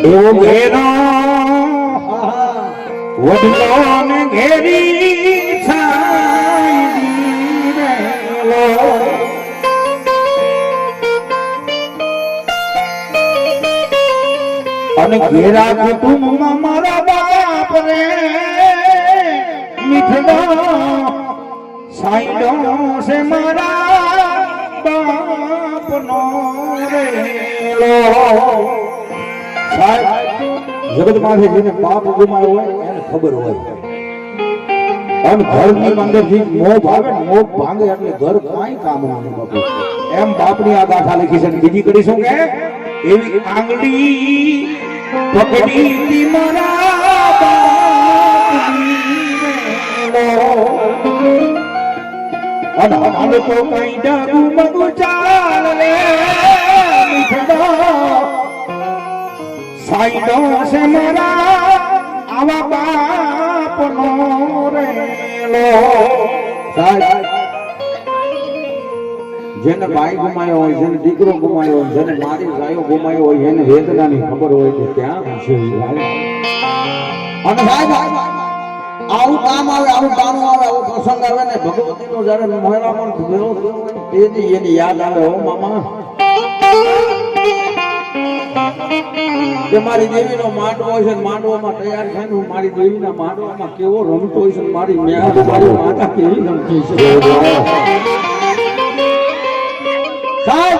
એવો ઘેરો વડલો ને ઘેરી છાઈ રહેલો અને ઘેરા કુટુંબમાં મારા બાપ રે મીઠડો સાઈડો છે મારા બાપનો રેલો જગત માંથી જેને બાપ ગુમાયો હોય એને ખબર હોય અને ઘરની અંદરથી મોહ ભાગે મોહ ભાંગે એટલે ઘર કાંઈ કામ નહીં બાપુ એમ બાપની આ ગાથા લખી છે બીજી કરી શું કે એવી આંગળી પકડી મારા બાપની અને અમે તો કઈ ડગુ મગુ ચાલે મીઠડો સાઈડો છે મારા આવા બાપનો રેલો જેને ભાઈ ગુમાયો હોય જેને દીકરો ગુમાયો હોય જેને મારી ગાયો ગુમાયો હોય એને વેદનાની ખબર હોય કે ક્યાં હશે અને સાહેબ આવું કામ આવે આવું કામ આવે આવો પ્રસંગ આવે ને ભગવતીનો જયારે મહેરામણ થયો તેથી એની યાદ આવે હો મામા કે મારી દેવીનો માંડવો છે માંડવામાં તૈયાર થઈને હું મારી દેવીના માંડવામાં કેવો રમતો હોય છે મારી મારી માતા કેવી રમતી છે સાહેબ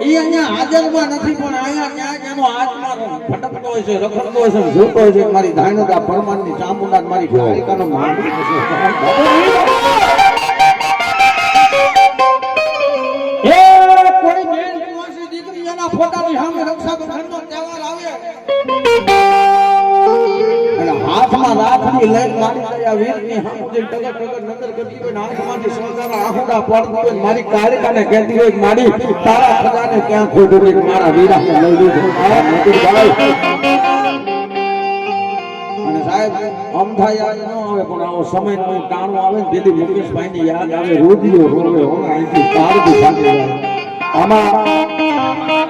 ઈ અહીંયા હાજરમાં નથી પણ અહીંયા ત્યાં એનો આત્મા ભટકતો હોય છે રખડતો હોય છે જોતો હોય છે મારી ધાયનોદા પરમાનની ચામુંડા મારી કાલિકાનો માંડવો છે ફોટાની સામે રક્ષાબંધનનો તહેવાર આવે અને હાથમાં રાખડી લઈને મારી આ વીરની સામે ટગર ટગર નજર કરતી હોય હાથમાંથી સોજાના આહુડા પડતી હોય મારી કાલિકાને કહેતી હોય મારી તારા ખજાને ક્યાં ખોટું હોય મારા વીરાને લઈ લીધું આ મધુરભાઈ અને સાહેબ અમથા યાદ ન આવે પણ આવો સમય નો ટાણો આવે ને તેથી મુકેશભાઈની યાદ આવે રોદીઓ રોવે હો અહીંથી તારથી ભાગી જાય આમાં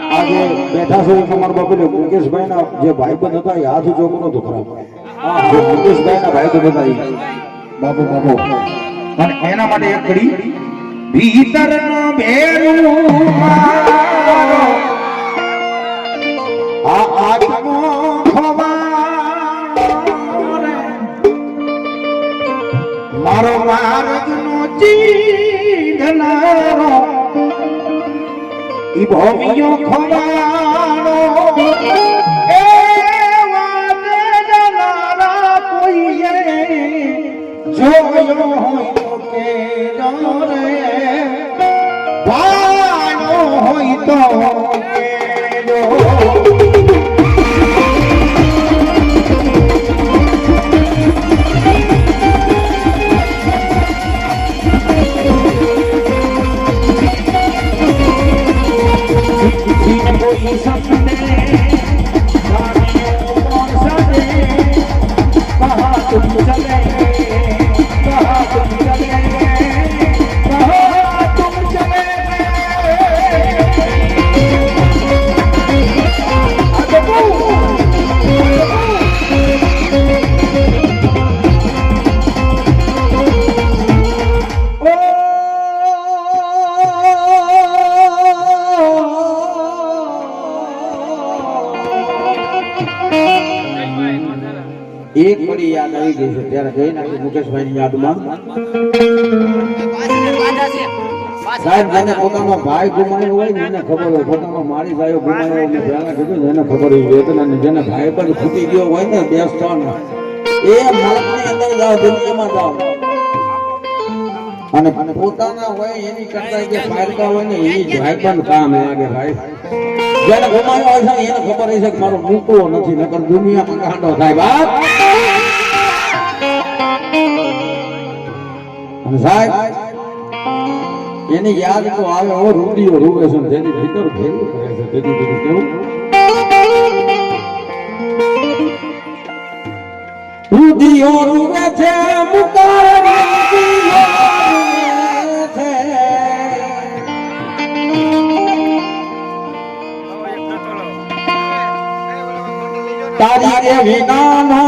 આજે બેઠા છે તમારા બાપુ મુકેશભાઈ ના જે ભાઈબંધ હતા એ હાથ જોકો નતો ખરાબ મુકેશભાઈ ના ભાઈબંધ હતા બાપુ બાપુ અને એના માટે એક કડી ભીતર નો ભેરું આ આત્મો ખવારે મારો માર્ગ નો ચીધનારો ઈ ભોમિયો ખવાણો એ વાતે જનારા કોઈએ જોયો હોય તો કે રે વાણો હોય તો કેજો એક પડી યાદ આવી ગઈ છે ત્યારે જઈ નાખી મુકેશભાઈની યાદમાં સાહેબ જેને પોતાનો ભાઈ ગુમાયો હોય ને એને ખબર હોય પોતાનો મારી ભાઈઓ ગુમાયો હોય ને પહેલા કીધું એને ખબર હોય વેદના જેને ભાઈ પણ ફૂટી ગયો હોય ને દેવસ્થાન એ માર્ગની અંદર જાઓ દુનિયામાં જાઓ અને પોતાના હોય એની કરતા જે ફાયદા હોય ને એ ભાઈ પણ કામ લાગે ભાઈ જેને ગુમાયો હોય છે એને ખબર હોય છે કે મારો મૂકવો નથી નકર દુનિયામાં કાંડો થાય બાપ અને સાહેબ એની યાદ તો આવે ઓ રૂડીઓ રૂવે છે જેની ભીતર ભેગું કરે છે તેથી બધું કેવું રૂડીઓ રૂવે છે મુકાર રૂડીઓ રૂવે છે તારી રે વિનાનો